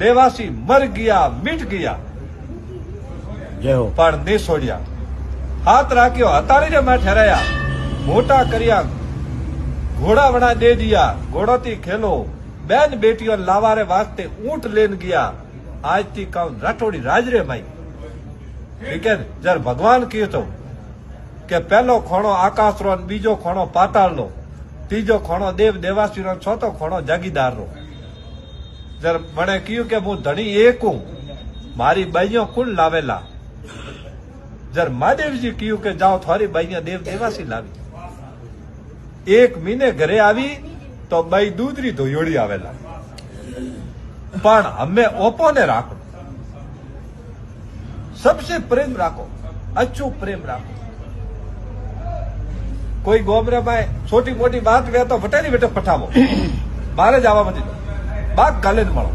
દેવાસી મર ગયા મીટ ગયા પણ નહીં છોડ્યા. હાથ રાખ્યો હતાળી રે માં ઠેરાયા, મોટા કર્યા ઘોડાવણા દે દિયા, ઘોડોથી ખેલો બેન બેટીઓ લાવારે વાસ્તે ઊંટ લેન ગયા. આજથી કહું રાઠોડી રાજરે માઈ જયારે ભગવાન કીધું કે પહેલો ખોણો આકાશનો, બીજો ખોણો પાતાળનો, ત્રીજો ખોણો દેવ દેવાસીનો, ચોથો ખોણો જાગીદારનો. જયારે મને કહ્યું કે હું ધણી એક હું, મારી બાઈઓ કુલ લાવેલા. જયારે મહાદેવજી કહ્યું કે જાઓ થોરી બાઈઓ દેવ દેવાસી લાવી. એક મહિને ઘરે આવી તો બાઈ દૂધરી ધોયોડી આવેલા. પણ અમે ઓપો ને રાખો, સબસે પ્રેમ રાખો, અચૂક પ્રેમ રાખો. કોઈ ગોમરે માં છોટી મોટી વાત વે તો વટેલી વેટે પઠાવો, મારે જ આવવા નથી, બાગ ગાલે જ મળો.